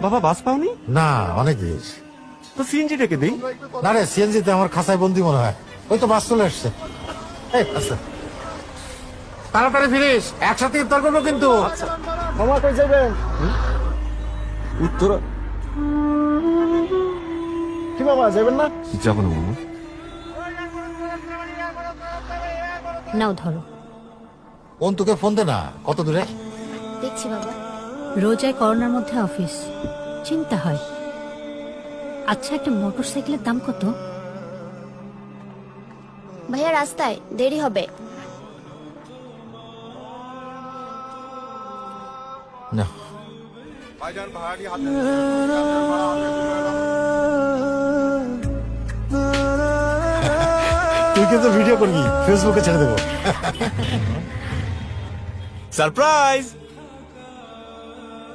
বাবা বাস পাওনি? না, অনেক দেরি। তো সিএনজি ডেকে দিই। না রে, সিএনজিতে আমার খাঁচায় বন্দি মনে হয়। ওই তো বাস চলে আসছে। এই, আচ্ছা তাড়াতাড়ি ফিরিস, একসাথে ইফতার করবো কিন্তু। মামা কই যাবেন? উত্তরা কি মামা যাবেন না? যাবো না মামা। নাও ধরো। অন্তুকে ফোন দে না, কত দূরে? দেখছি বাবা। রোজায় করোনার মধ্যে অফিস, চিন্তা হয়। আচ্ছা, একটা মোটরসাইকেলের দাম কত? ভাইয়া রাস্তায়, দেরি হবে। না, তুই কিন্তু ভিডিও করবি, ফেসবুকে ছেড়ে দেবো। সারপ্রাইজ।